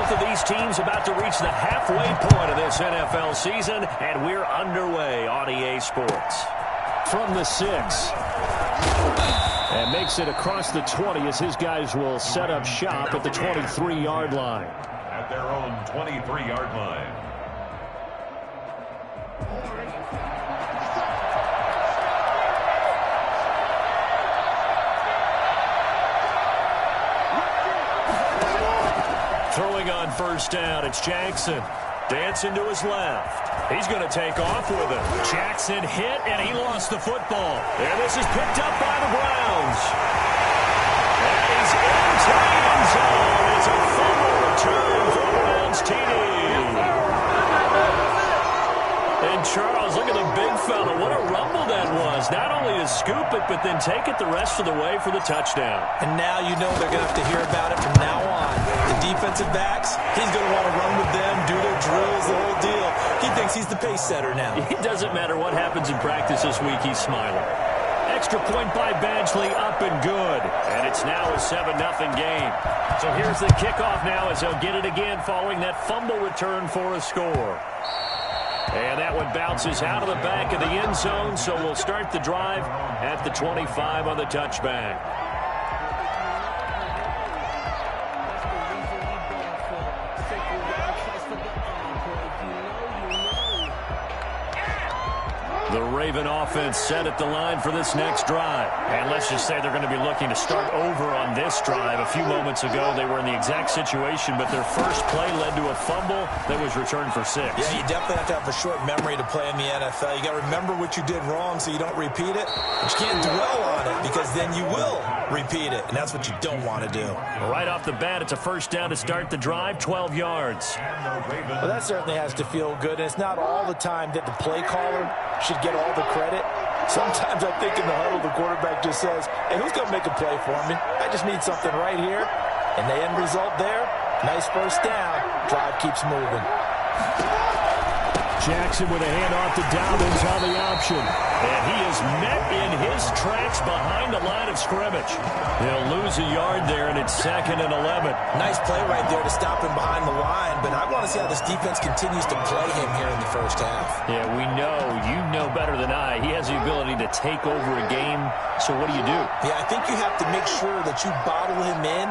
Both of these teams about to reach the halfway point of this NFL season, and we're underway on EA Sports. From the 6. And makes it across the 20 as his guys will set up shop at the 23-yard line. At their own 23-yard line. Throwing on first down, it's Jackson. Dancing to his left. He's going to take off with it. Jackson hit, and he lost the football. And this is picked up by the Browns. And he's into the end zone. It's a fumble return for the Browns TD. And Charles, look at the big fella. What a rumble that was. Not only to scoop it, but then take it the rest of the way for the touchdown. And now you know they're going to have to hear about it from now on. The defensive backs, he's going to want to run with them, do their drills, the whole deal. He thinks he's the pace setter now. It doesn't matter what happens in practice this week, he's smiling. Extra point by Badgley, up and good. And it's now a 7-0 game. So here's the kickoff now as they'll get it again following that fumble return for a score. And that one bounces out of the back of the end zone, so we'll start the drive at the 25 on the touchback. The Raven offense set at the line for this next drive. And let's just say they're going to be looking to start over on this drive. A few moments ago, they were in the exact situation, but their first play led to a fumble that was returned for 6. Yeah, you definitely have to have a short memory to play in the NFL. You got to remember what you did wrong so you don't repeat it. But you can't dwell on it because then you will repeat it, and that's what you don't want to do. Right off the bat, it's a first down to start the drive, 12 yards. Well, that certainly has to feel good, and it's not all the time that the play caller should get all the credit. Sometimes I think in the huddle, the quarterback just says, hey, who's going to make a play for me? I just need something right here. And the end result there, nice first down. Drive keeps moving. Jackson with a handoff to Dobbins on the option. And he is met in his tracks behind the line of scrimmage. They'll lose a yard there, and it's 2nd and 11. Nice play right there to stop him behind the line, but I want to see how this defense continues to play him here in the first half. Yeah, we know. You know better than I. He has the ability to take over a game, so what do you do? Yeah, I think you have to make sure that you bottle him in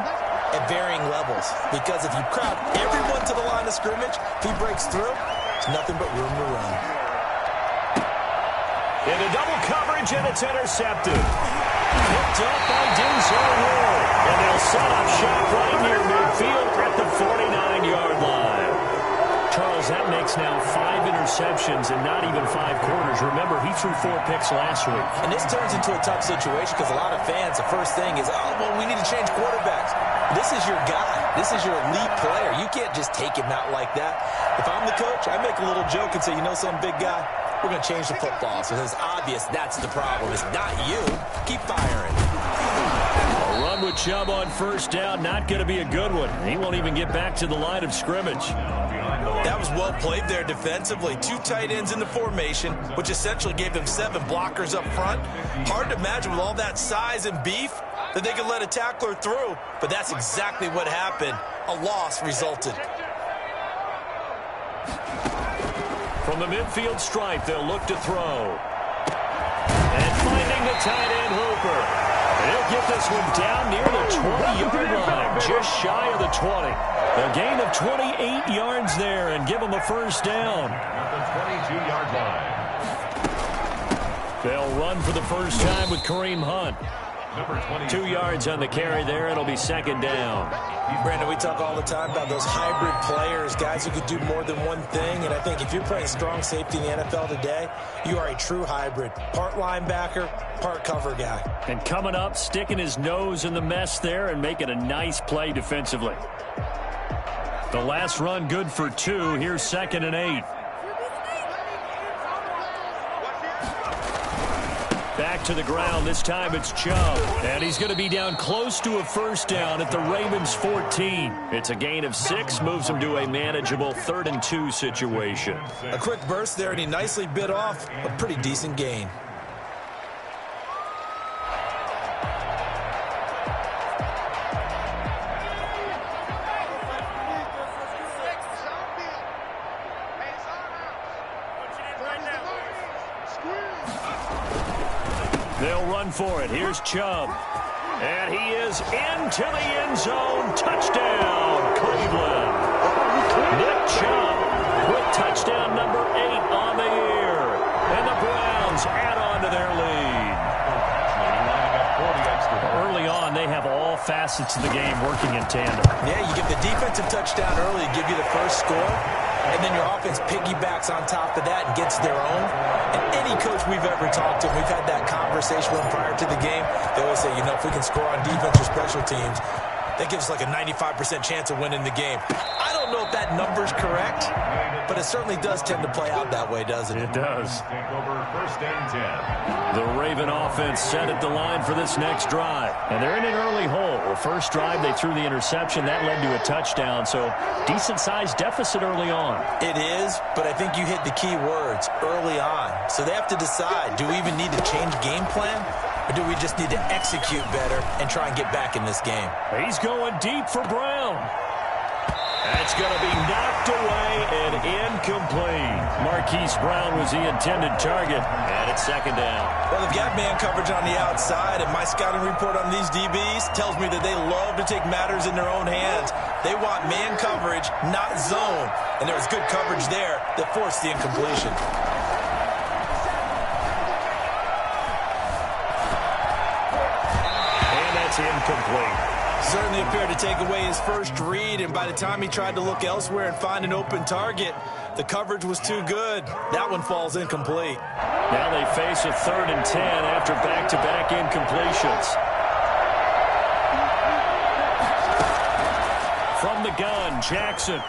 at varying levels, because if you crowd everyone to the line of scrimmage, if he breaks through, it's nothing but room to run. Into double coverage, and it's intercepted. Picked up by Denzel Ward. And they'll set up shop right near midfield at the 49-yard line. Charles, that makes now 5 interceptions and not even 5 quarters. Remember, he threw 4 picks last week. And this turns into a tough situation because a lot of fans, the first thing is, oh, well, we need to change quarterbacks. This is your guy. This is your elite player. You can't just take him out like that. If I'm the coach, I make a little joke and say, you know something, big guy? We're going to change the football. So it's obvious that's the problem. It's not you. Keep firing. A run with Chubb on first down, not going to be a good one. He won't even get back to the line of scrimmage. That was well played there defensively. 2 tight ends in the formation, which essentially gave them 7 blockers up front. Hard to imagine with all that size and beef that they could let a tackler through, but that's exactly what happened. A loss resulted. From the midfield stripe, they'll look to throw. And finding the tight end Hooper. And he'll get this one down near the 20-yard line, just shy of the 20. A gain of 28 yards there and give them a first down. At the 22-yard line. They'll run for the first time with Kareem Hunt. 2 yards on the carry there. It'll be 2nd down. Brandon, we talk all the time about those hybrid players, guys who could do more than one thing. And I think if you're playing strong safety in the NFL today, you are a true hybrid. Part linebacker, part cover guy. And coming up, sticking his nose in the mess there and making a nice play defensively. The last run good for 2. Here's 2nd and 8. Back to the ground. This time it's Chubb. And he's going to be down close to a first down at the Ravens' 14. It's a gain of 6. Moves him to a manageable 3rd and 2 situation. A quick burst there, and he nicely bit off a pretty decent gain. going for it. Here's Chubb. And he is into the end zone. Touchdown, Cleveland. Nick Chubb with touchdown number 8 on the year. And the Browns add on to their lead. Early on, they have all facets of the game working in tandem. Yeah, you give the defensive touchdown early, give you the first score, and then your offense piggybacks on top of that and gets their own. And any coach we've ever talked to, we've had that conversation with them prior to the game, they always say, if we can score on defense or special teams, that gives us like a 95% chance of winning the game. I don't know if that number's correct, but it certainly does tend to play out that way, doesn't it? It does. Take over 1st and 10. The Raven offense set at the line for this next drive. And they're in an early hole. The first drive, they threw the interception. That led to a touchdown, so decent-sized deficit early on. It is, but I think you hit the key words, early on. So they have to decide, do we even need to change game plan? Or do we just need to execute better and try and get back in this game? He's going deep for Brown. That's going to be knocked away and incomplete. Marquise Brown was the intended target, and it's 2nd down. Well, they've got man coverage on the outside, and my scouting report on these DBs tells me that they love to take matters in their own hands. They want man coverage, not zone, and there was good coverage there that forced the incompletion. Incomplete. Certainly appeared to take away his first read, and by the time he tried to look elsewhere and find an open target, the coverage was too good. That one falls incomplete. Now they face a 3rd and 10 after back-to-back incompletions. From the gun, Jackson.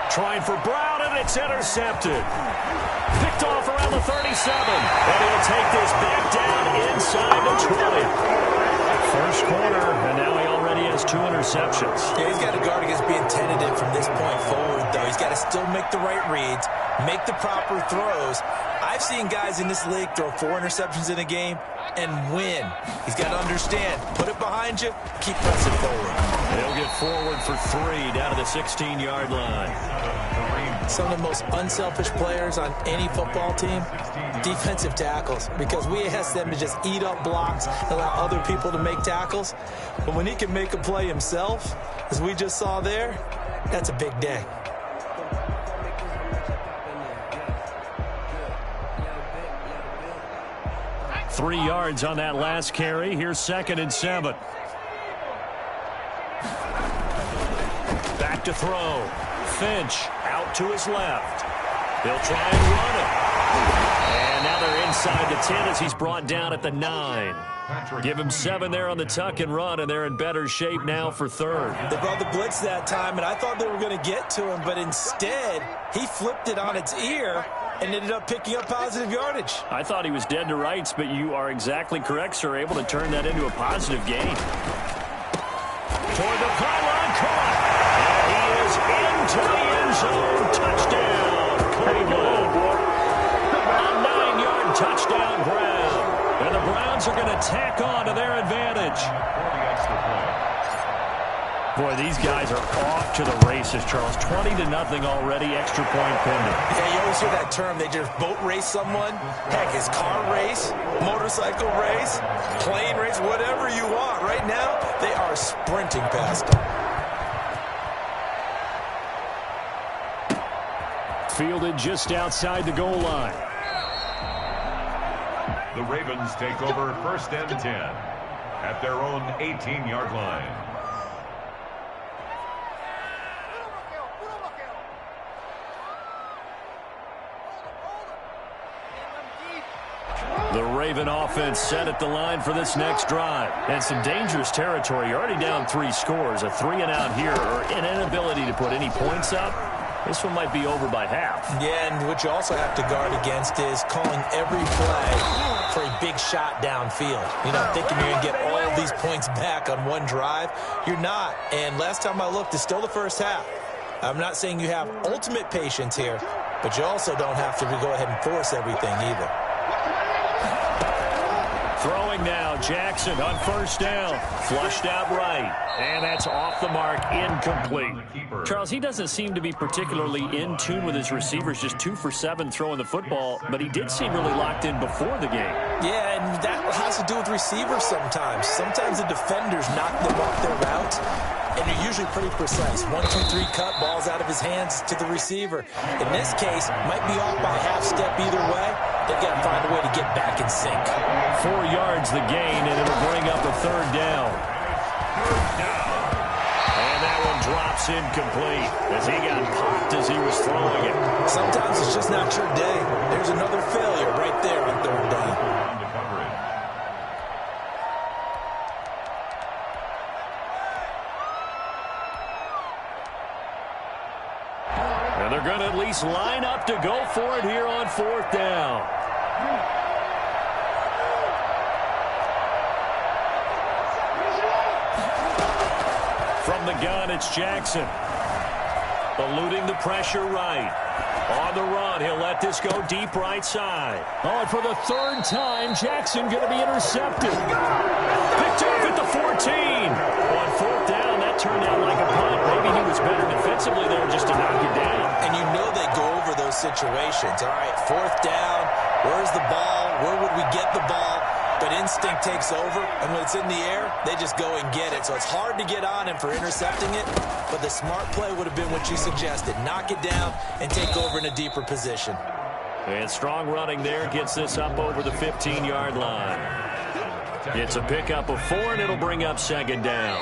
Trying for Brown, and it's intercepted. Picked off around the 37. And he'll take this back down inside the 20. First quarter, and now he already has 2 interceptions. Yeah, he's got to guard against being tentative from this point forward, though. He's got to still make the right reads, make the proper throws. I've seen guys in this league throw 4 interceptions in a game and win. He's got to understand, put it behind you, keep pressing forward. He'll get forward for 3 down to the 16-yard line. Some of the most unselfish players on any football team, defensive tackles, because we ask them to just eat up blocks and allow other people to make tackles. But when he can make a play himself, as we just saw there, that's a big day. Three yards on that last carry. Here's 2nd and 7. Back to throw. Finch out to his left. They'll try and run it. And now they're inside the 10 as he's brought down at the 9. Give him 7 there on the tuck and run, and they're in better shape now for 3rd. They brought the blitz that time, and I thought they were going to get to him, but instead he flipped it on its ear and ended up picking up positive yardage. I thought he was dead to rights, but you are exactly correct, sir. Able to turn that into a positive gain. Toward the pylon, caught. And he is into the end zone. Touchdown, Cleveland. A 9-yard touchdown, Brown. And the Browns are going to tack on to their advantage. Boy, these guys are off to the races, Charles. 20-0 already, extra point pending. Yeah, you always hear that term. They just boat race someone. Heck, it's car race, motorcycle race, plane race, whatever you want. Right now, they are sprinting past them. Fielded just outside the goal line. The Ravens take over 1st and 10 at their own 18-yard line. The Raven offense set at the line for this next drive. And some dangerous territory. You're already down 3 scores. A 3-and-out here or an inability to put any points up. This one might be over by half. Yeah, and what you also have to guard against is calling every play for a big shot downfield. Thinking you're going to get all these points back on one drive. You're not. And last time I looked, it's still the first half. I'm not saying you have ultimate patience here, but you also don't have to go ahead and force everything either. Throwing now, Jackson on first down. Flushed out right. And that's off the mark, incomplete. Charles, he doesn't seem to be particularly in tune with his receivers, just 2 for 7 throwing the football, but he did seem really locked in before the game. Yeah, and that has to do with receivers sometimes. Sometimes the defenders knock them off their route, and they're usually pretty precise. 1, 2, 3 cut, balls out of his hands to the receiver. In this case, might be off by a half step either way. They've got to find a way to get back in sync. 4 yards the gain, and it'll bring up a third down. And that one drops incomplete as he got popped as he was throwing it. Sometimes it's just not your day. There's another failure right there on third down. And they're going to at least line up to go for it here on fourth down. From the gun, it's Jackson. Eluding the pressure right. On the run, he'll let this go deep right side. Oh, and for the third time, Jackson going to be intercepted. Picked off at the 14. On fourth down, that turned out like a punt. Maybe he was better defensively there just to knock it down. And you know they go over those situations. All right, fourth down, where's the ball? Where would we get the ball? But instinct takes over, and when it's in the air, they just go and get it. So it's hard to get on him for intercepting it, but the smart play would have been what you suggested. Knock it down and take over in a deeper position. And strong running there gets this up over the 15-yard line. It's a pickup of 4, and it'll bring up second down.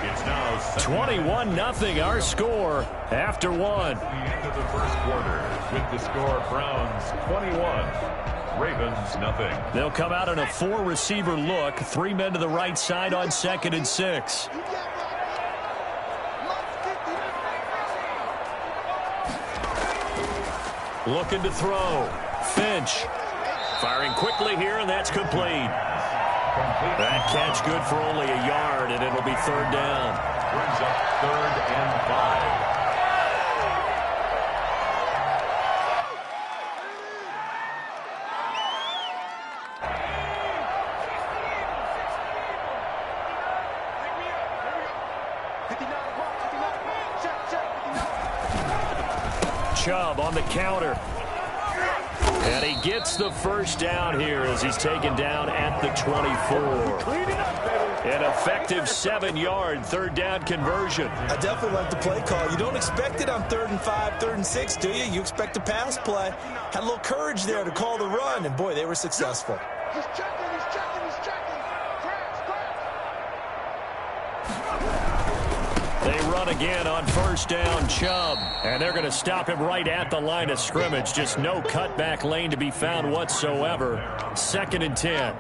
It's now 21-0 our score after 1. the end of the first quarter with the score Browns 21. Ravens, nothing. They'll come out in a 4-receiver look. 3 men to the right side on 2nd and 6. Looking to throw. Finch. Firing quickly here, and that's complete. That catch good for only a yard, and it'll be third down. Brings up 3rd and 5. Chubb on the counter. And he gets the first down here as he's taken down at the 24. An effective 7-yard third down conversion. I definitely like the play call. You don't expect it on 3rd and 5, 3rd and 6, do you? You expect a pass play. Had a little courage there to call the run, and boy, they were successful. He's checking, he's checking, he's checking. They run again on first down, Chubb. And they're going to stop him right at the line of scrimmage. Just no cutback lane to be found whatsoever. 2nd and 10.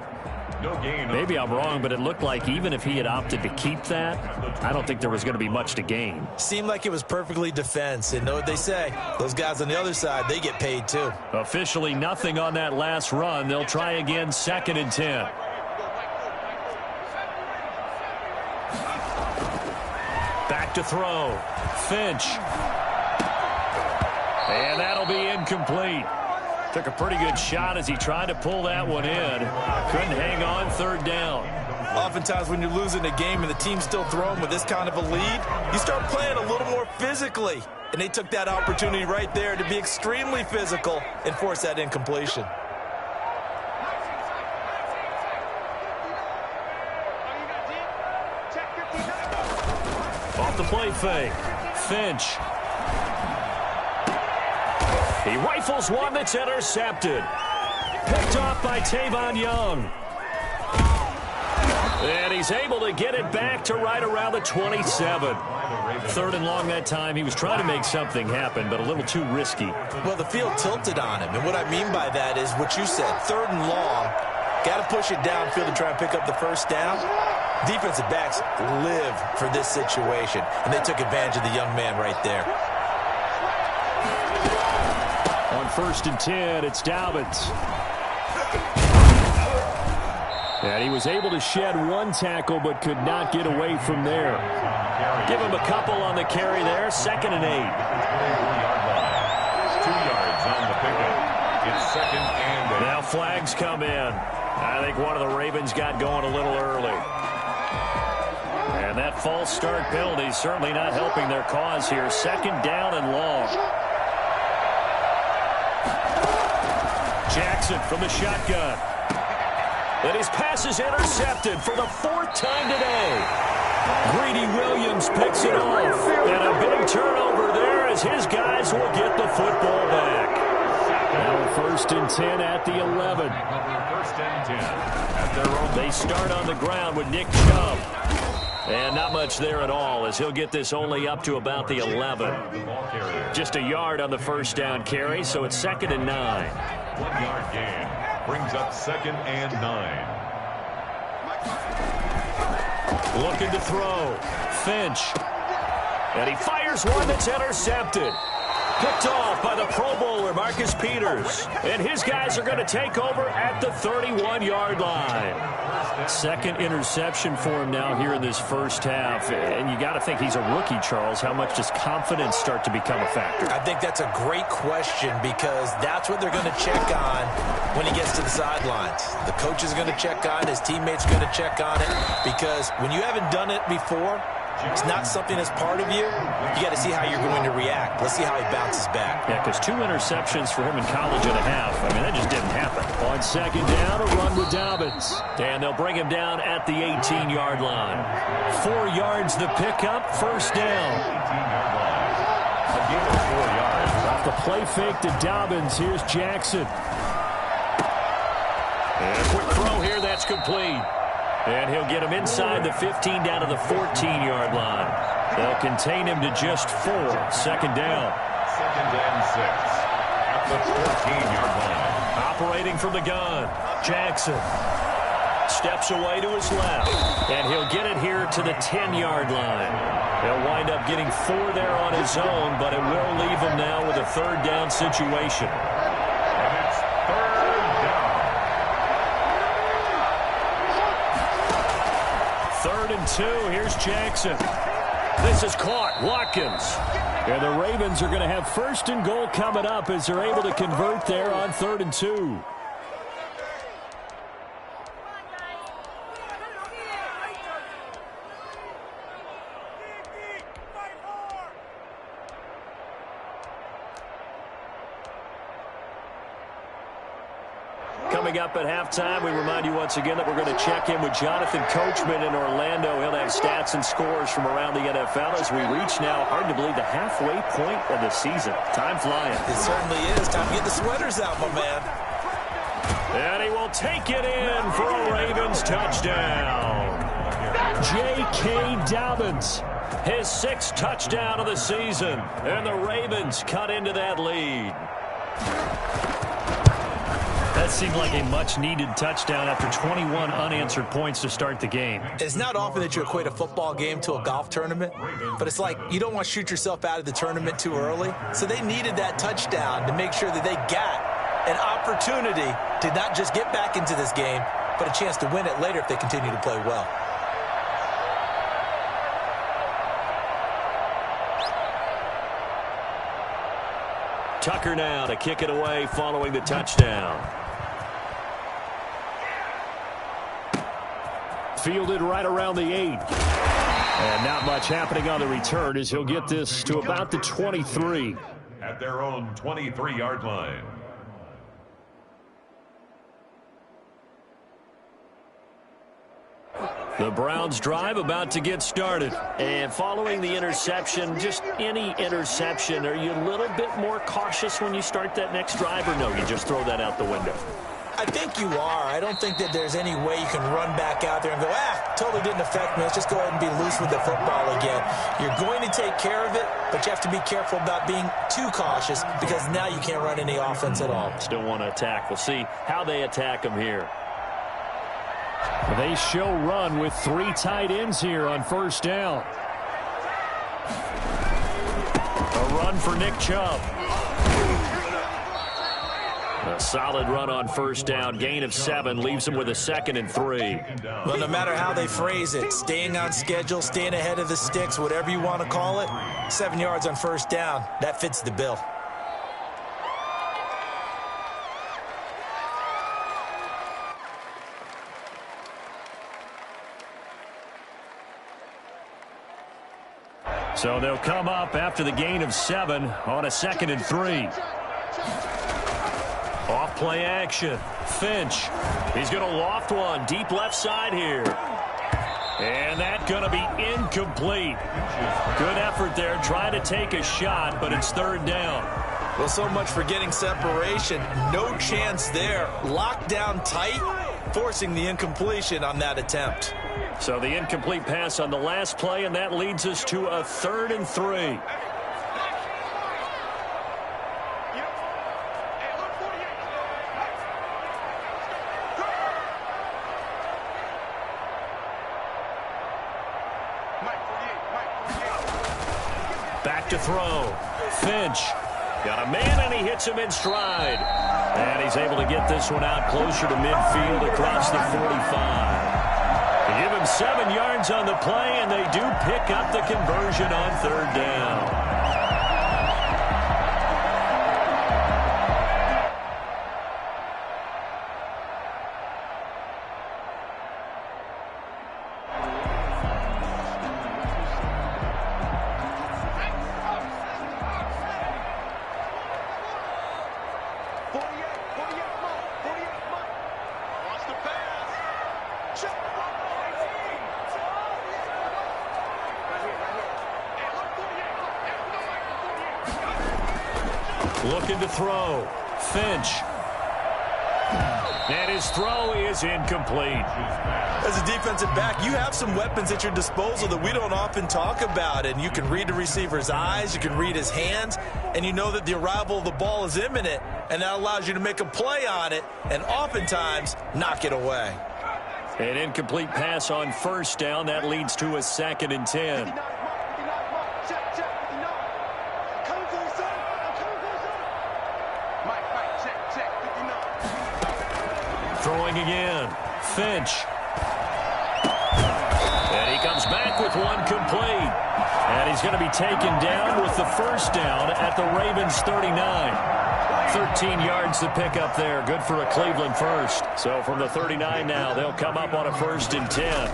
No gain. Maybe I'm wrong, but it looked like even if he had opted to keep that, I don't think there was going to be much to gain. Seemed like it was perfectly defense. And know what they say? Those guys on the other side, they get paid too. Officially nothing on that last run. They'll try again 2nd and 10. Back to throw. Finch. And that'll be incomplete. Took a pretty good shot as he tried to pull that one in. Couldn't hang on third down. Oftentimes when you're losing a game and the team's still throwing with this kind of a lead, you start playing a little more physically. And they took that opportunity right there to be extremely physical and force that incompletion. Off the play fake. Finch. He rifles one that's intercepted. Picked off by Tavon Young. And he's able to get it back to right around the 27. 3rd and long that time. He was trying to make something happen, but a little too risky. Well, the field tilted on him. And what I mean by that is what you said. 3rd and long. Got to push it downfield to try and pick up the first down. Defensive backs live for this situation, and they took advantage of the young man right there. On 1st and 10, it's Dobbins. And he was able to shed one tackle, but could not get away from there. Give him a couple on the carry there. 2nd and 8. 2 yards on the pickup. It's 2nd and 8. Now flags come in. I think one of the Ravens got going a little early. And that false start penalty certainly not helping their cause here. Second down and long. Jackson from the shotgun. And his pass is intercepted for the 4th time today. Greedy Williams picks it off. And a big turnover there as his guys will get the football back. Now 1st and 10 at the 11. 1st and 10 at their own. They start on the ground with Nick Chubb. And not much there at all as he'll get this only up to about the 11. Just a yard on the 1st down carry, so it's 2nd and 9. 1-yard gain brings up 2nd and 9. Looking to throw. Finch. And he fires one that's intercepted. Picked off by the Pro Bowler, Marcus Peters. And his guys are going to take over at the 31-yard line. 2nd interception for him now here in this first half. And you got to think he's a rookie, Charles. How much does confidence start to become a factor? I think that's a great question because that's what they're going to check on when he gets to the sidelines. The coach is going to check on it. His teammates are going to check on it because when you haven't done it before, it's not something that's part of you. You got to see how you're going to react. Let's see how he bounces back. Yeah, because 2 interceptions for him in college and a half. I mean, that just didn't happen. On 2nd down, a run with Dobbins. And they'll bring him down at the 18-yard line. 4 yards the pickup, 1st down. 18-yard line. A gain of 4 yards. Off the play fake to Dobbins. Here's Jackson. And a quick throw here, that's complete. And he'll get him inside the 15 down to the 14-yard line. They'll contain him to just 4. 2nd down. 2nd and 6 at the 14-yard line. Operating from the gun, Jackson steps away to his left. And he'll get it here to the 10-yard line. He'll wind up getting 4 there on his own, but it will leave him now with a 3rd down situation. And it's 3rd down. 3rd and 2. Here's Jackson. This is caught. Watkins. And the Ravens are going to have 1st and goal coming up as they're able to convert there on 3rd and 2. Coming up at halftime, we remind you once again that we're going to check in with Jonathan Coachman in Orlando. He'll have stats and scores from around the NFL as we reach now, hard to believe, the halfway point of the season. Time flying. It certainly is. Time to get the sweaters out, my man. And he will take it in for a Ravens touchdown. J.K. Dobbins. His 6th touchdown of the season. And the Ravens cut into that lead. That seemed like a much-needed touchdown after 21 unanswered points to start the game. It's not often that you equate a football game to a golf tournament, but it's like you don't want to shoot yourself out of the tournament too early. So they needed that touchdown to make sure that they got an opportunity to not just get back into this game, but a chance to win it later if they continue to play well. Tucker now to kick it away following the touchdown. Fielded right around the 8. And not much happening on the return as he'll get this to about the 23. At their own 23-yard line. The Browns drive about to get started. And following the interception, just any interception, are you a little bit more cautious when you start that next drive, or no, you just throw that out the window? I think you are. I don't think that there's any way you can run back out there and go, totally didn't affect me. Let's just go ahead and be loose with the football again. You're going to take care of it, but you have to be careful about being too cautious because now you can't run any offense at all. Still want to attack. We'll see how they attack them here. They show run with 3 tight ends here on 1st down. A run for Nick Chubb. A solid run on 1st down. Gain of 7 leaves him with a 2nd and 3. Well, no matter how they phrase it, staying on schedule, staying ahead of the sticks, whatever you want to call it, 7 yards on 1st down, that fits the bill. So they'll come up after the gain of 7 on a 2nd and 3. Off play action. Finch. He's going to loft one deep left side here. And that's going to be incomplete. Good effort there trying to take a shot, but it's 3rd down. Well, so much for getting separation. No chance there. Locked down tight, forcing the incompletion on that attempt. So the incomplete pass on the last play, and that leads us to a 3rd and 3. Back to throw. Finch. Got a man, and he hits him in stride. And he's able to get this one out closer to midfield across the 45. They give him 7 yards on the play, and they do pick up the conversion on 3rd down. Looking to throw. Finch. And his throw is incomplete. As a defensive back, you have some weapons at your disposal that we don't often talk about. And you can read the receiver's eyes, you can read his hands, and you know that the arrival of the ball is imminent. And that allows you to make a play on it and oftentimes knock it away. An incomplete pass on 1st down. That leads to a 2nd and 10. Throwing again. Finch. And he comes back with one complete. And he's going to be taken down with the 1st down at the Ravens 39. 13 yards to pick up there. Good for a Cleveland first. So from the 39 now, they'll come up on a 1st and 10.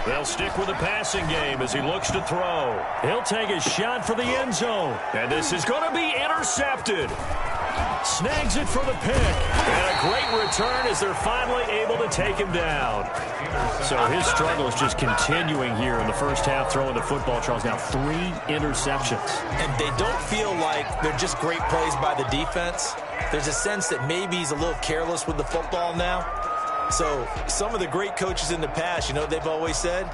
They'll stick with the passing game as he looks to throw. He'll take a shot for the end zone. And this is going to be intercepted. Snags it for the pick. And a great return as they're finally able to take him down. So his struggle is just continuing here in the first half, throwing the football. Charles, now 3 interceptions. And they don't feel like they're just great plays by the defense. There's a sense that maybe he's a little careless with the football now. So some of the great coaches in the past, you know, they've always said,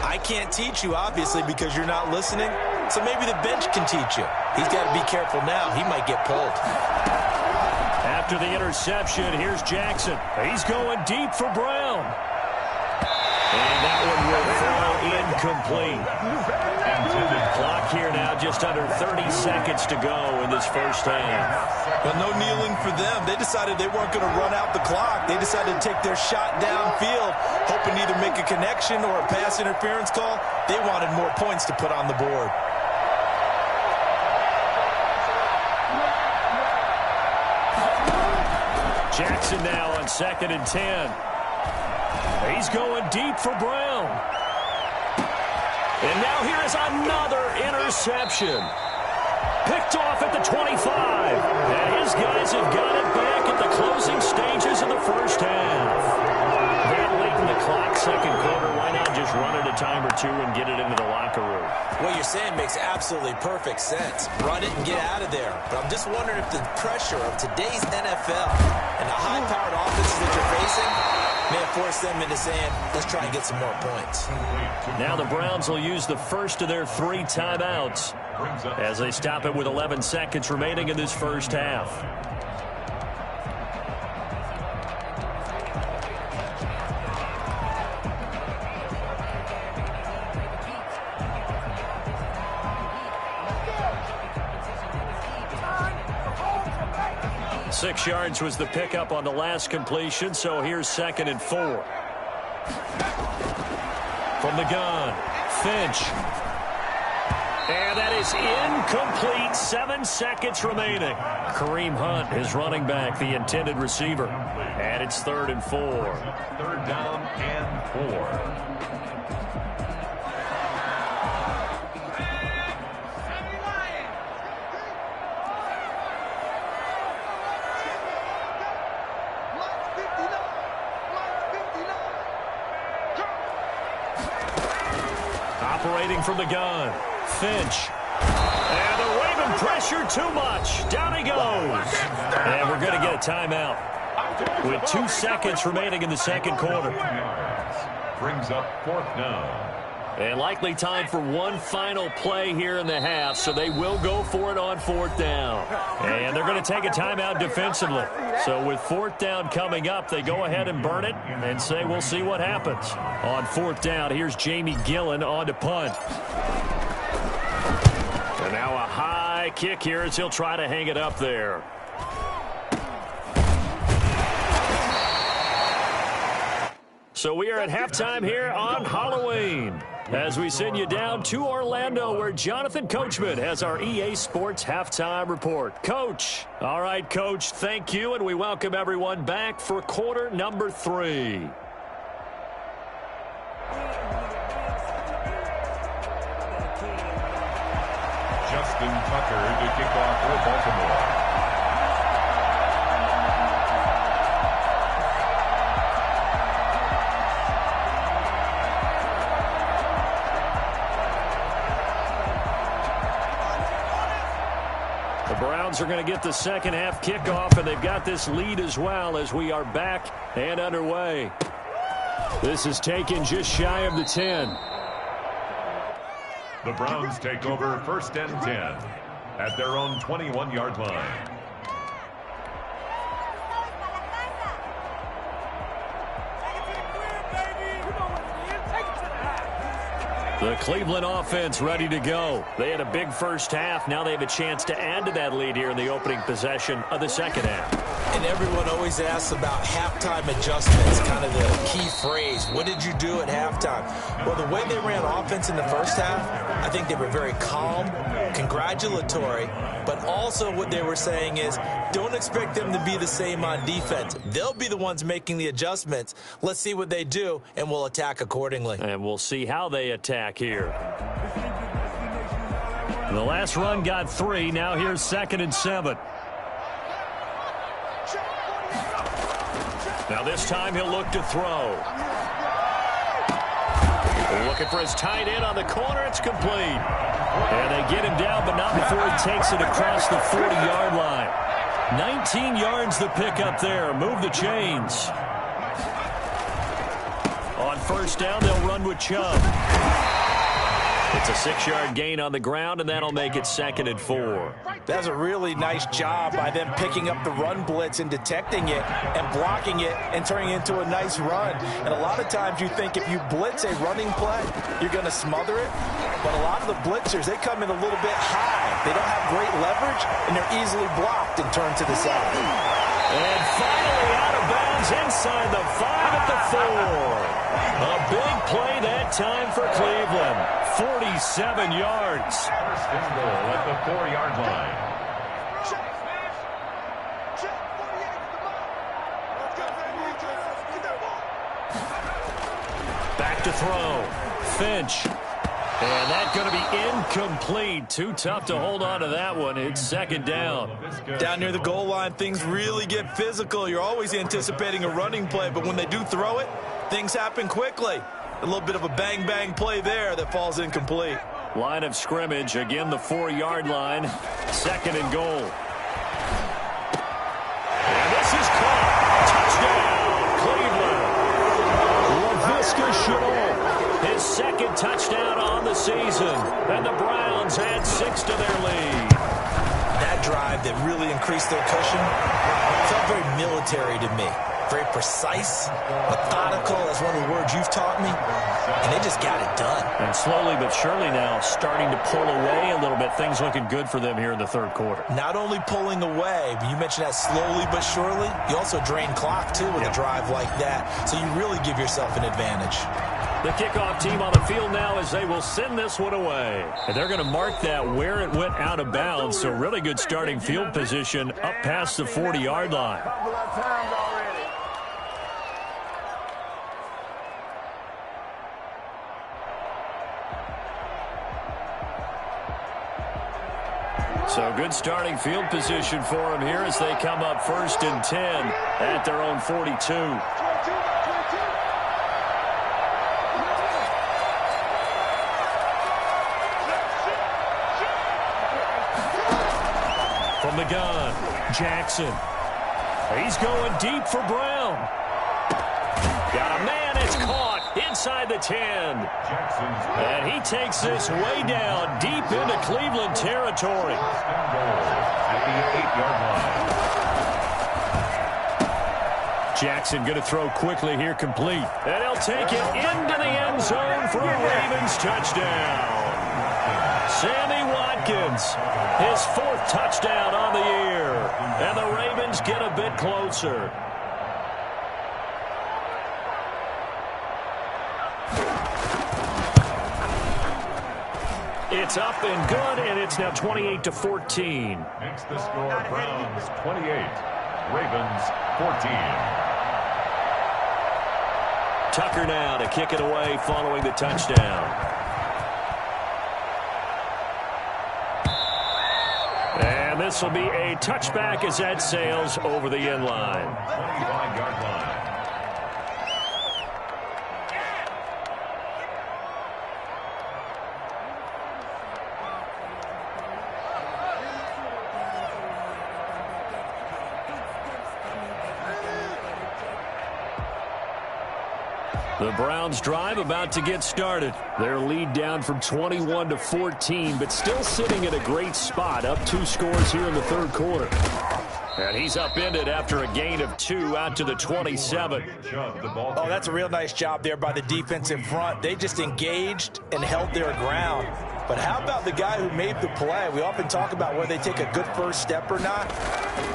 I can't teach you, obviously, because you're not listening. So maybe the bench can teach you. He's got to be careful now. He might get pulled. After the interception, here's Jackson. He's going deep for Brown. And that one will fall incomplete. Clock here now, just under 30 seconds to go in this first half. Well, no kneeling for them. They decided they weren't going to run out the clock. They decided to take their shot downfield, hoping to either make a connection or a pass interference call. They wanted more points to put on the board. Jackson now on 2nd and 10. He's going deep for Brown. And now here is another interception. Picked off at the 25. And his guys have got it back at the closing stages of the first half. That late in the clock, second quarter, why not just run it a time or two and get it into the locker room? What you're saying makes absolutely perfect sense. Run it and get out of there. But I'm just wondering if the pressure of today's NFL and the high-powered offenses that you're facing may have forced them into saying, let's try and get some more points. Now the Browns will use the first of their 3 timeouts as they stop it with 11 seconds remaining in this first half. Six yards was the pickup on the last completion, so here's 2nd and 4. From the gun, Finch. And that is incomplete. 7 seconds remaining. Kareem Hunt is running back, the intended receiver. And it's 3rd and 4. 3rd down and 4. Operating from the gun. Finch. And the Raven pressure too much. Down he goes. And we're going to get a timeout with 2 seconds remaining in the second quarter. Brings up 4th down. And likely time for one final play here in the half, so they will go for it on 4th down. And they're going to take a timeout defensively. So with 4th down coming up, they go ahead and burn it and say we'll see what happens. On 4th down, here's Jamie Gillen on to punt. And now a high kick here as he'll try to hang it up there. So we are at halftime here on Halloween as we send you down to Orlando where Jonathan Coachman has our EA Sports Halftime Report. Coach. All right, Coach, thank you, and we welcome everyone back for quarter number 3. Justin Tucker to kick off for Baltimore. The Browns are going to get the second half kickoff, and they've got this lead as well as we are back and underway. This is taken just shy of the 10. The Browns take over 1st and 10 at their own 21-yard line. The Cleveland offense ready to go. They had a big first half. Now they have a chance to add to that lead here in the opening possession of the second half. And everyone always asks about halftime adjustments, kind of the key phrase. What did you do at halftime? Well, the way they ran offense in the first half, I think they were very calm, congratulatory, but also what they were saying is don't expect them to be the same on defense. They'll be the ones making the adjustments. Let's see what they do, and we'll attack accordingly. And we'll see how they attack here. The last run got 3. Now here's 2nd and 7. Now this time he'll look to throw. Looking for his tight end on the corner. It's complete. And they get him down, but not before he takes it across the 40-yard line. 19 yards the pickup there. Move the chains. On 1st down, they'll run with Chubb. It's a 6-yard gain on the ground, and that'll make it 2nd and 4. That's a really nice job by them picking up the run blitz and detecting it and blocking it and turning it into a nice run. And a lot of times you think if you blitz a running play, you're going to smother it. But a lot of the blitzers, they come in a little bit high. They don't have great leverage, and they're easily blocked and turned to the side. And finally out of bounds inside the 5 at the 4. A big play that time for Cleveland. 47 yards. 1st and goal at the 4-yard line. Back to throw. Finch. And that's going to be incomplete. Too tough to hold on to that one. It's 2nd down. Down near the goal line, things really get physical. You're always anticipating a running play, but when they do throw it, things happen quickly. A little bit of a bang-bang play there that falls incomplete. Line of scrimmage, again the 4-yard line. 2nd and goal. And this is caught. Touchdown, Cleveland. LaVisca Chenault, his 2nd touchdown on the season. And the Browns add 6 to their lead. That drive that really increased their cushion felt very military to me. Very precise, methodical, that's one of the words you've taught me, and they just got it done. And slowly but surely now starting to pull away a little bit. Things looking good for them here in the 3rd quarter. Not only pulling away, but you mentioned that slowly but surely, you also drain clock too with a drive like that, so you really give yourself an advantage. The kickoff team on the field now as they will send this one away. And they're going to mark that where it went out of bounds, so really good starting field position up past the 40-yard line. So good starting field position for them here as they come up 1st and 10 at their own 42. From the gun, Jackson. He's going deep for Brown. Got a man, it's caught inside the 10. And he takes this way down deep into Cleveland territory. At the 8-yard line. Jackson going to throw quickly here, complete. And he'll take it into the end zone for a Ravens touchdown. Sammy Watkins, his 4th touchdown on the year. And the Ravens get a bit closer. It's up and good, and it's now 28-14. Makes the score Browns 28, Ravens 14. Tucker now to kick it away following the touchdown. And this will be a touchback as that sails over the end line. 25-yard line. The Browns drive about to get started. Their lead down from 21-14, but still sitting at a great spot, up 2 scores here in the 3rd quarter. And he's upended after a gain of 2 out to the 27. Oh, that's a real nice job there by the defensive front. They just engaged and held their ground. But how about the guy who made the play? We often talk about whether they take a good first step or not.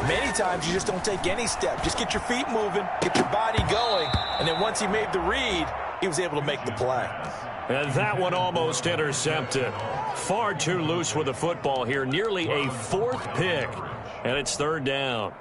Many times you just don't take any step. Just get your feet moving, get your body going, and then once he made the read, he was able to make the play. And that one almost intercepted. Far too loose with the football here. Nearly a 4th pick, and it's 3rd down.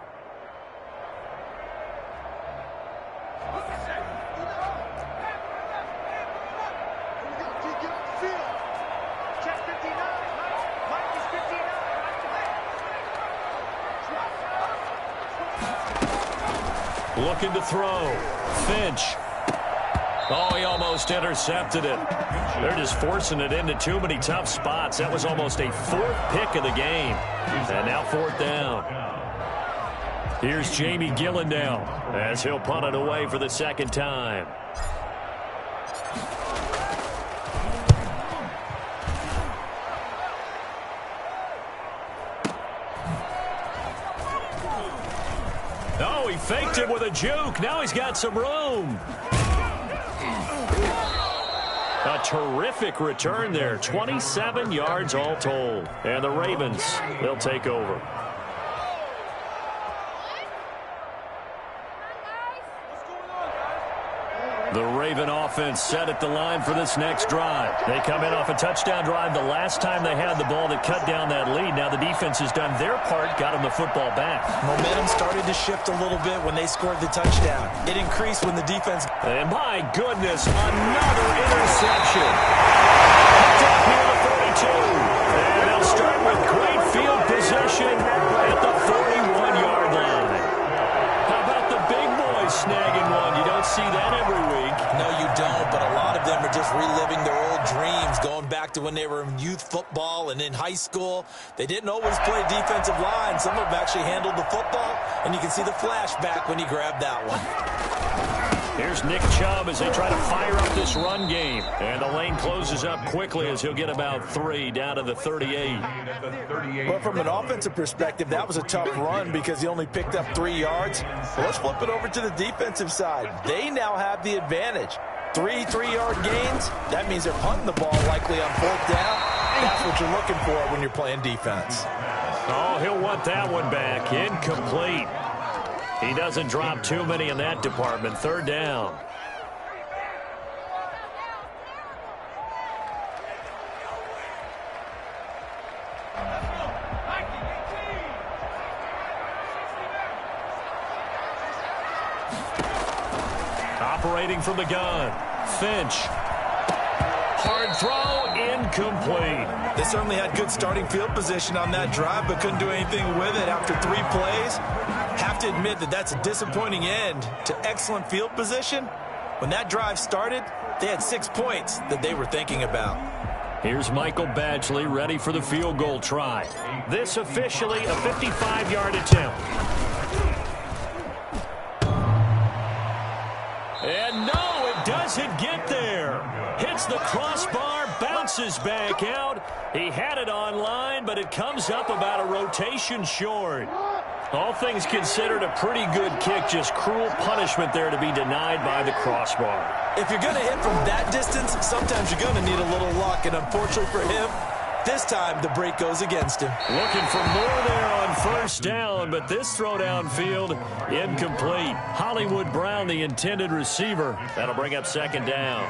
Looking to throw. Finch. Oh, he almost intercepted it. They're just forcing it into too many tough spots. That was almost a 4th pick of the game. And now 4th down. Here's Jamie Gillandale as he'll punt it away for the 2nd time. Oh, he faked it with a juke. Now he's got some room. A terrific return there. 27 yards all told. And the Ravens, they'll take over. The Raven offense set at the line for this next drive. They come in off a touchdown drive the last time they had the ball that cut down that lead. Now the defense has done their part, got them the football back. Momentum started to shift a little bit when they scored the touchdown. It increased when the defense... And my goodness, another interception. Picked up here at the 42. And they'll start with great field position at the 41-yard line. How about the big boys snagging one? You don't see that every week. No, you don't, but a lot of them are just reliving their old dreams, going back to when they were in youth football and in high school. They didn't always play defensive line. Some of them actually handled the football, and you can see the flashback when he grabbed that one. Here's Nick Chubb as they try to fire up this run game. And the lane closes up quickly as he'll get about 3 down to the 38. But from an offensive perspective, that was a tough run because he only picked up 3 yards. Well, let's flip it over to the defensive side. They now have the advantage. 3 3-yard gains. That means they're punting the ball likely on 4th down. That's what you're looking for when you're playing defense. Oh, he'll want that one back. Incomplete. He doesn't drop too many in that department. 3rd down. Operating from the gun. Finch. Hard throw, incomplete. They certainly had good starting field position on that drive, but couldn't do anything with it after 3 plays. Have to admit that that's a disappointing end to excellent field position. When that drive started, they had 6 points that they were thinking about. Here's Michael Badgley ready for the field goal try. This officially a 55-yard attempt. And no, it doesn't get there. Hits the crossbar, bounces back out. He had it on line, but it comes up about a rotation short. All things considered, a pretty good kick, just cruel punishment there to be denied by the crossbar. If you're going to hit from that distance, sometimes you're going to need a little luck, and unfortunately for him, this time the break goes against him. Looking for more there on first down, but this throw downfield incomplete. Hollywood Brown, the intended receiver. That'll bring up second down.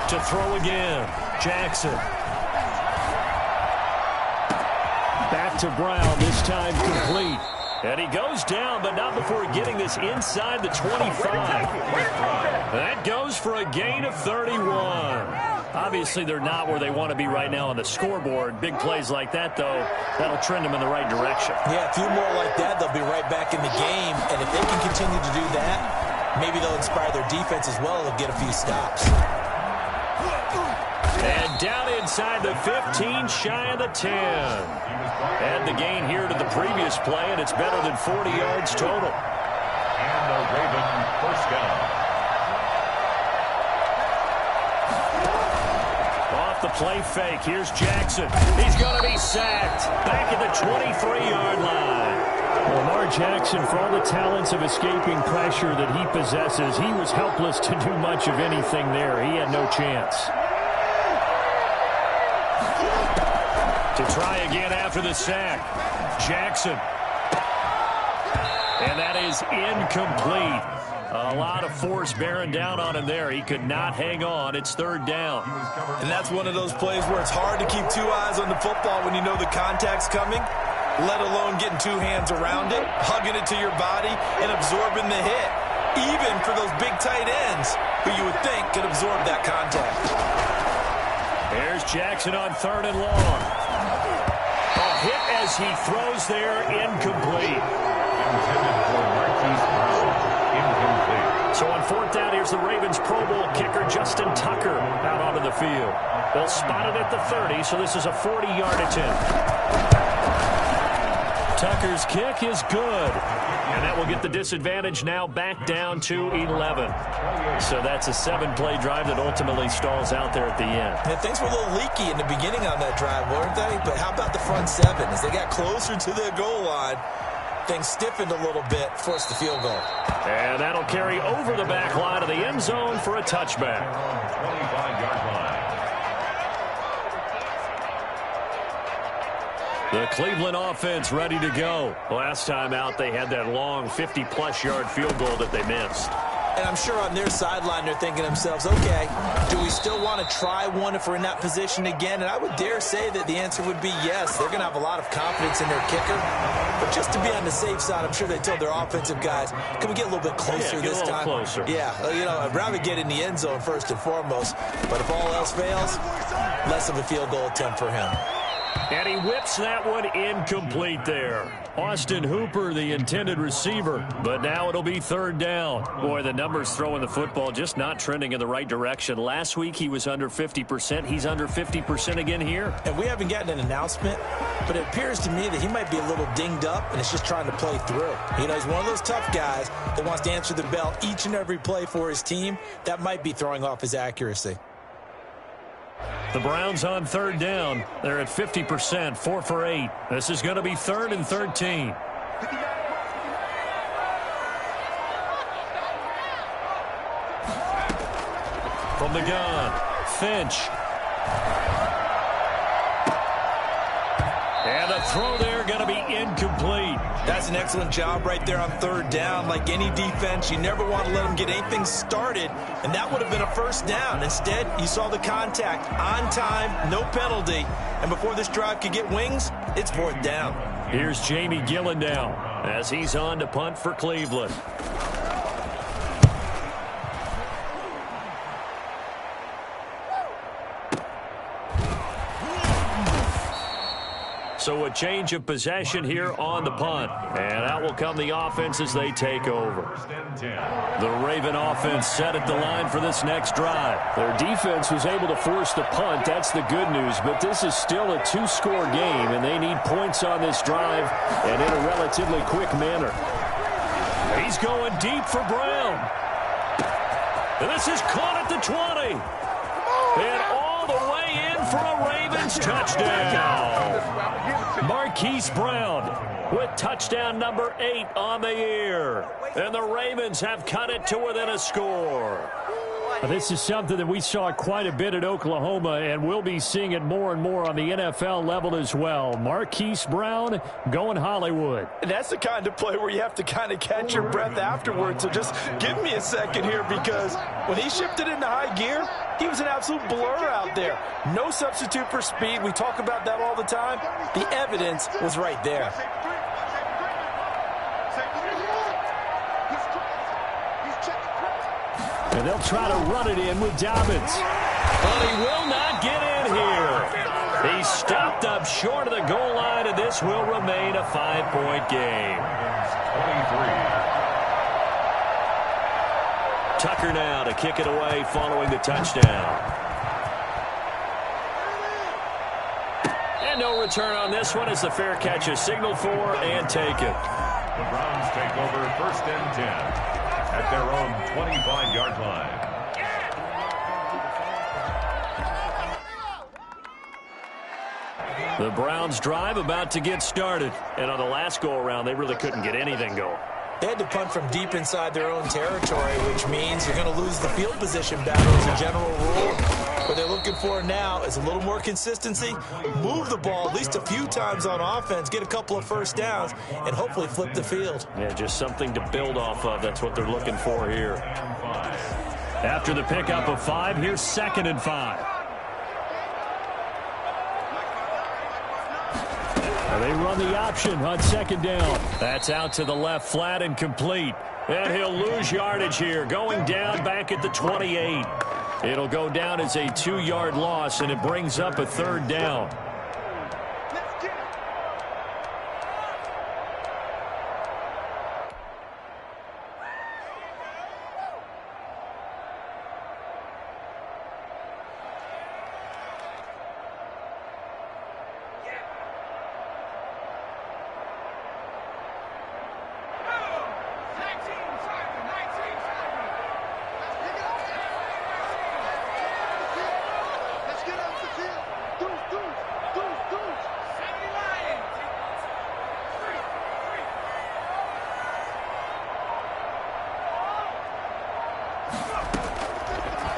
To throw again, Jackson. Back to Brown, this time complete. And he goes down, but not before getting this inside the 25. That goes for a gain of 31. Obviously, they're not where they want to be right now on the scoreboard. Big plays like that, though, that'll trend them in the right direction. Yeah, a few more like that, they'll be right back in the game. And if they can continue to do that, maybe they'll inspire their defense as well. They'll get a few stops. And down inside the 15, shy of the 10. And the gain here to the previous play, and it's better than 40 yards total. And the Raven first down. Off the play fake, here's Jackson. He's going to be sacked. Back at the 23-yard line. Lamar Jackson, for all the talents of escaping pressure that he possesses, he was helpless to do much of anything there. He had no chance. To try again after the sack, Jackson. And that is incomplete. A lot of force bearing down on him there. He could not hang on. It's third down. And that's one of those plays where it's hard to keep two eyes on the football when you know the contact's coming, let alone getting two hands around it, hugging it to your body, and absorbing the hit, even for those big tight ends who you would think could absorb that contact. There's Jackson on third and long. A hit as he throws there, incomplete. Intended for Marquise Brown. Incomplete. So on fourth down, here's the Ravens Pro Bowl kicker, Justin Tucker, out onto the field. They'll spot it at the 30, so this is a 40-yard attempt. Tucker's kick is good. And that will get the disadvantage now back down to 11. So that's a 7-play drive that ultimately stalls out there at the end. And things were a little leaky in the beginning on that drive, weren't they? But how about the front seven? As they got closer to the goal line, things stiffened a little bit, forced the field goal. And that'll carry over the back line of the end zone for a touchback. 25-yard line. The Cleveland offense ready to go. Last time out, they had that long 50-plus yard field goal that they missed. And I'm sure on their sideline, they're thinking to themselves, okay, do we still want to try one if we're in that position again? And I would dare say that the answer would be yes. They're going to have a lot of confidence in their kicker. But just to be on the safe side, I'm sure they told their offensive guys, can we get a little bit closer this time? Closer. Yeah, you know, I'd rather get in the end zone first and foremost. But if all else fails, less of a field goal attempt for him. And he whips that one incomplete there. Austin Hooper, the intended receiver. But now it'll be third down. Boy, the numbers throwing the football just not trending in the right direction. Last week he was under 50%. He's under 50% again here. And we haven't gotten an announcement, but it appears to me that he might be a little dinged up and is just trying to play through. You know, he's one of those tough guys that wants to answer the bell each and every play for his team. That might be throwing off his accuracy. The Browns on third down. They're at 50%, 4 for 8. This is going to be third and 13. From the gun, Finch. And the throw there going to be incomplete. That's an excellent job right there on third down. Like any defense, you never want to let them get anything started, and that would have been a first down. Instead, you saw the contact on time, no penalty, and before this drive could get wings, it's fourth down. Here's Jamie Gillen now as he's on to punt for Cleveland. So a change of possession here on the punt. And out will come the offense as they take over. The Raven offense set at the line for this next drive. Their defense was able to force the punt. That's the good news. But this is still a two-score game, and they need points on this drive and in a relatively quick manner. He's going deep for Brown. And this is caught at the 20. And all the way in for a Ravens touchdown. Marquise Brown with touchdown number 8 on the year. And the Ravens have cut it to within a score. This is something that we saw quite a bit at Oklahoma, and we'll be seeing it more and more on the NFL level as well. Marquise Brown going Hollywood. And that's the kind of play where you have to kind of catch your breath afterwards. So just give me a second here, because when he shifted into high gear, he was an absolute blur out there. No substitute for speed. We talk about that all the time. The evidence was right there. And they'll try to run it in with Dobbins. But he will not get in here. He's stopped up short of the goal line, and this will remain a 5-point game. 23. Tucker now to kick it away following the touchdown. And no return on this one as the fair catch is signaled for and taken. The Browns take over 1st and 10. At their own 25-yard line. The Browns drive about to get started. And on the last go-around, they really couldn't get anything going. They had to punt from deep inside their own territory, which means you're going to lose the field position battle as a general rule. What they're looking for now is a little more consistency, move the ball at least a few times on offense, get a couple of first downs, and hopefully flip the field. Yeah, just something to build off of. That's what they're looking for here. After the pickup of 5, here's 2nd and 5. They run the option on 2nd down. That's out to the left flat and complete. And he'll lose yardage here, going down back at the 28. It'll go down as a 2-yard loss, and it brings up a 3rd down.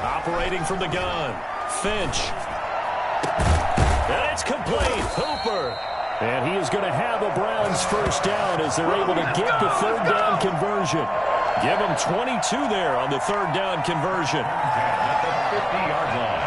Operating from the gun, Finch. And it's complete. Hooper. And he is going to have a Browns 1st down as they're able to get the 3rd down conversion. Give him 22 there on the 3rd down conversion. At the 50-yard line.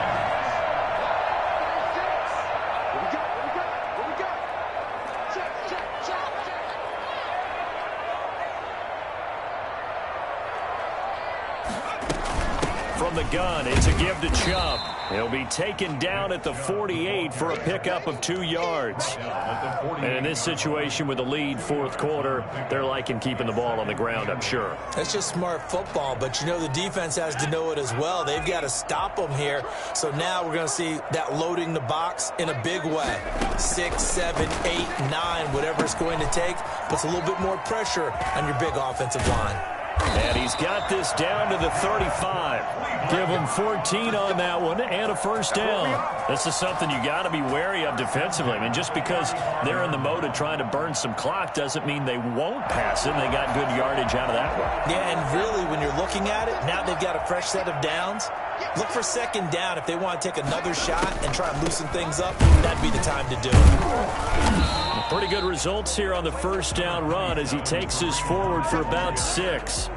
From the gun, it's a give to Chubb. He'll be taken down at the 48 for a pickup of 2 yards. And in this situation with the lead 4th quarter, they're liking keeping the ball on the ground, I'm sure. That's just smart football, but you know the defense has to know it as well. They've got to stop them here. So now we're going to see that loading the box in a big way. 6, 7, 8, 9, whatever it's going to take, puts a little bit more pressure on your big offensive line. And he's got this down to the 35. Give him 14 on that one and a 1st down. This is something you got to be wary of defensively. I mean, just because they're in the mode of trying to burn some clock doesn't mean they won't pass it. They got good yardage out of that one. Yeah, and really, when you're looking at it, now they've got a fresh set of downs. Look for 2nd down. If they want to take another shot and try and loosen things up, that'd be the time to do it. Pretty good results here on the 1st down run as he takes us forward for about 6.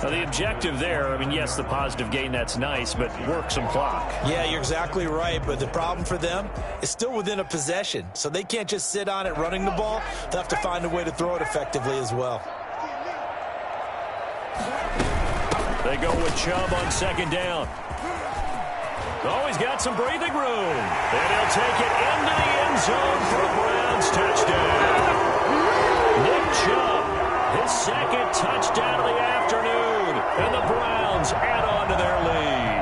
Now, the objective there, I mean, yes, the positive gain, that's nice, but work some clock. Yeah, you're exactly right, but the problem for them is still within a possession, so they can't just sit on it running the ball. They'll have to find a way to throw it effectively as well. They go with Chubb on 2nd down. Oh, he's got some breathing room. And he'll take it into the end zone for a Browns Browns touchdown. Nick Chubb, his second touchdown of the afternoon, and the Browns add on to their lead.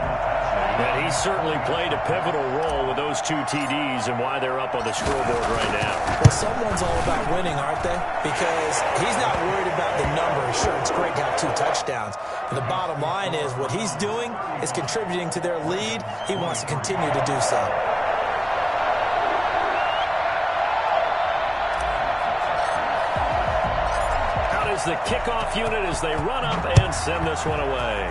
And he certainly played a pivotal role with those 2 TDs and why they're up on the scoreboard right now. Well, someone's all about winning, aren't they? Because he's not worried about the numbers. Sure, it's great to have 2 touchdowns. But the bottom line is what he's doing is contributing to their lead. He wants to continue to do so. Out is the kickoff unit as they run up and send this one away.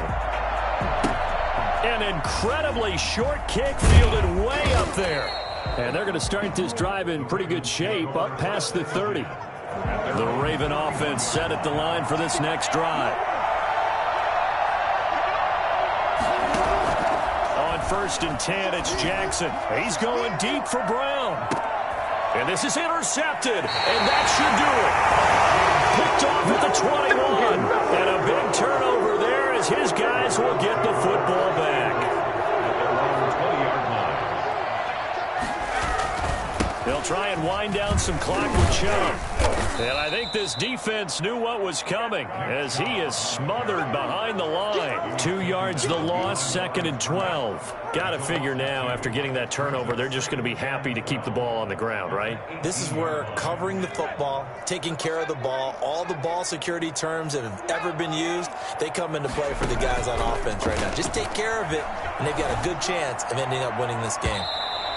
An incredibly short kick fielded way up there. And they're going to start this drive in pretty good shape up past the 30. The Raven offense set at the line for this next drive. On 1st and 10, it's Jackson. He's going deep for Brown. And this is intercepted, and that should do it. Picked off at the 21. And a big turnover there as his guys will get the football back. They'll try and wind down some clock with Chubb. And I think this defense knew what was coming as he is smothered behind the line. 2 yards the loss, 2nd and 12. Got to figure now after getting that turnover, they're just going to be happy to keep the ball on the ground, right? This is where covering the football, taking care of the ball, all the ball security terms that have ever been used, they come into play for the guys on offense right now. Just take care of it, and they've got a good chance of ending up winning this game.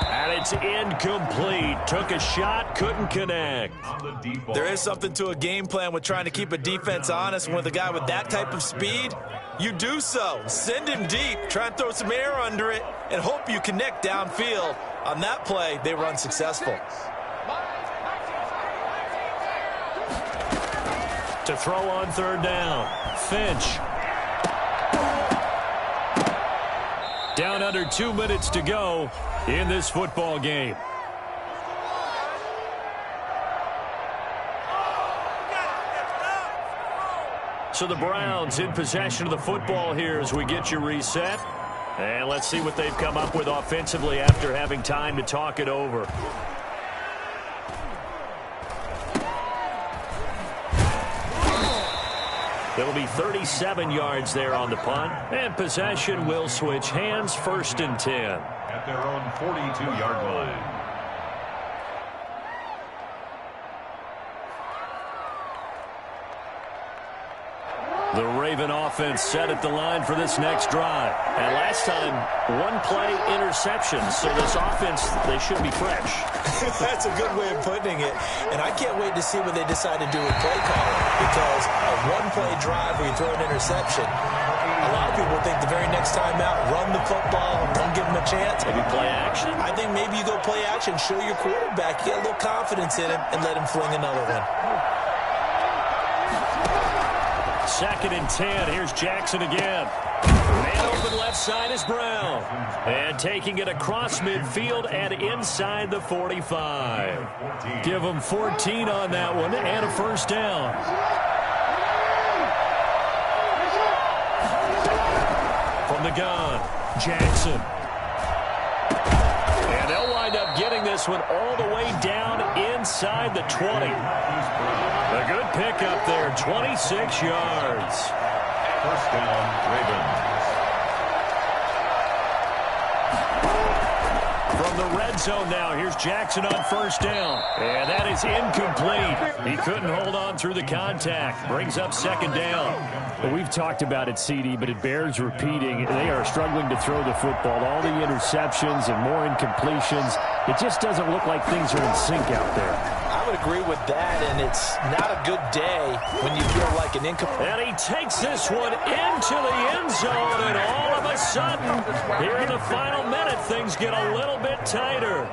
And it's incomplete. Took a shot, couldn't connect. There is something to a game plan with trying to keep a defense honest. With a guy with that type of speed, you do so. Send him deep, try and throw some air under it, and hope you connect downfield. On that play, they were unsuccessful. To throw on 3rd down, Finch. Down under 2 minutes to go in this football game. So the Browns in possession of the football here as we get you reset. And let's see what they've come up with offensively after having time to talk it over. It'll be 37 yards there on the punt. And possession will switch hands, 1st and 10. At their own 42-yard line. The Raven offense set at the line for this next drive. And last time, 1-play interception. So this offense, they should be fresh. That's a good way of putting it. And I can't wait to see what they decide to do with play calling. Because a 1-play drive where you throw an interception, a lot of people think the very next time out, run the football, don't give them a chance. Maybe play action. I think maybe you go play action, show your quarterback, you get a little confidence in him, and let him fling another one. 2nd and 10. Here's Jackson again. Man open left side is Brown. And taking it across midfield and inside the 45. Give him 14 on that one and a 1st down. From the gun, Jackson. And they'll wind up getting this one all the way down inside the 20. A good pickup there, 26 yards. 1st down, Ravens. From the red zone now, here's Jackson on 1st down. And that is incomplete. He couldn't hold on through the contact. Brings up 2nd down. Well, we've talked about it, CD, but it bears repeating. They are struggling to throw the football. All the interceptions and more incompletions. It just doesn't look like things are in sync out there. I would agree with that, and it's not a good day when you feel like an incomplete. And he takes this one into the end zone, and all of a sudden, here in the final minute, things get a little bit tighter.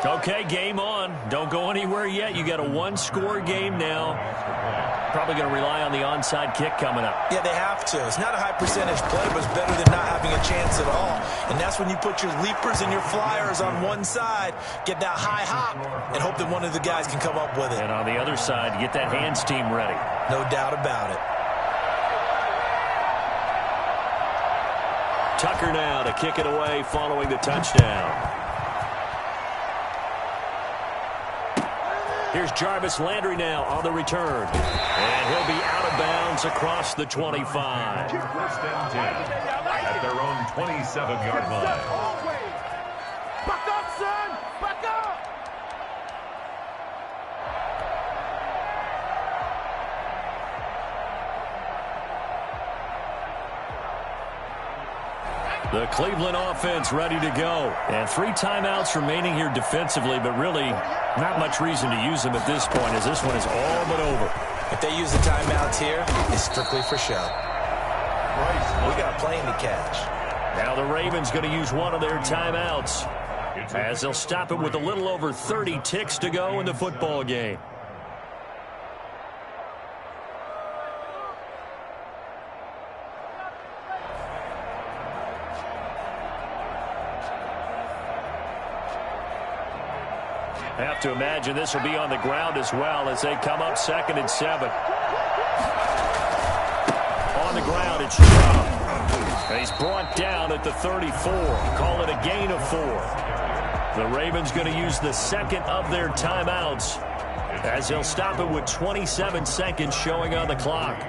Okay, game on. Don't go anywhere yet. You got a 1-score game now. Probably going to rely on the onside kick coming up. Yeah, they have to. It's not a high percentage play, but it's better than not having a chance at all. And that's when you put your leapers and your flyers on one side, get that high hop, and hope that one of the guys can come up with it. And on the other side, get that hands team ready. No doubt about it. Tucker now to kick it away following the touchdown. Here's Jarvis Landry now on the return. And he'll be out of bounds across the 25. First and 10 at their own 27-yard line. Back up, son! Back up! The Cleveland offense ready to go. And 3 timeouts remaining here defensively, but really not much reason to use them at this point as this one is all but over. If they use the timeouts here, it's strictly for show. We got a plane to catch. Now the Ravens going to use one of their timeouts as they'll stop it with a little over 30 ticks to go in the football game. I have to imagine this will be on the ground as well as they come up 2nd and 7. On the ground, it's Chubb. And he's brought down at the 34. Call it a gain of 4. The Ravens going to use the second of their timeouts as they'll stop it with 27 seconds showing on the clock.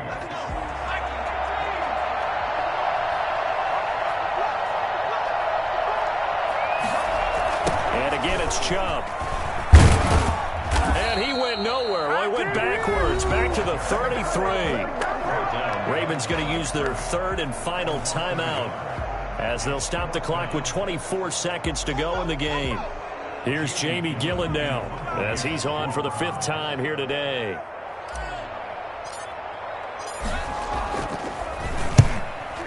And again, it's Chubb. And he went nowhere. Well, he went backwards, back to the 33. Ravens going to use their 3rd and final timeout as they'll stop the clock with 24 seconds to go in the game. Here's Jamie Gillen now as he's on for the 5th time here today.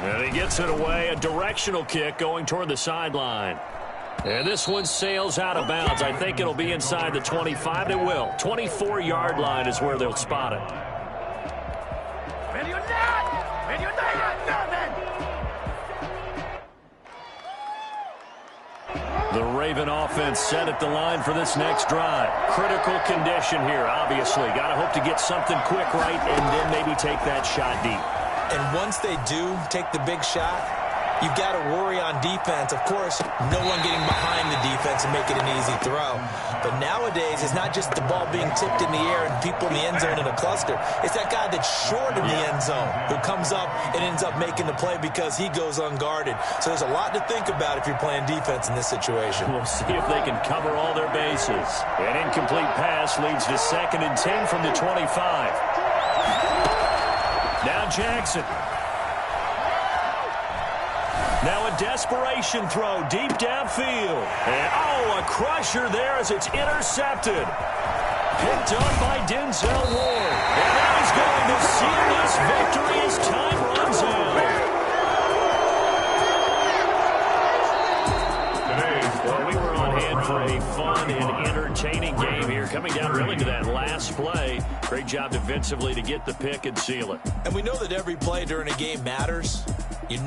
And he gets it away, a directional kick going toward the sideline. And this one sails out of bounds. I think it'll be inside the 25. It will. 24-yard line is where they'll spot it. The Raven offense set at the line for this next drive. Critical condition here, obviously. Got to hope to get something quick right and then maybe take that shot deep. And once they do take the big shot, you've got to worry on defense. Of course, no one getting behind the defense and making an easy throw. But nowadays, it's not just the ball being tipped in the air and people in the end zone in a cluster. It's that guy that's short in the end zone who comes up and ends up making the play because he goes unguarded. So there's a lot to think about if you're playing defense in this situation. We'll see if they can cover all their bases. An incomplete pass leads to 2nd and 10 from the 25. Now Jackson. Now a desperation throw deep downfield. And, a crusher there as it's intercepted. Picked up by Denzel Ward. And now he's going to seal this victory as time runs out. Well, we were on hand for a fun and entertaining game here. Coming down really to that last play. Great job defensively to get the pick and seal it. And we know that every play during a game matters.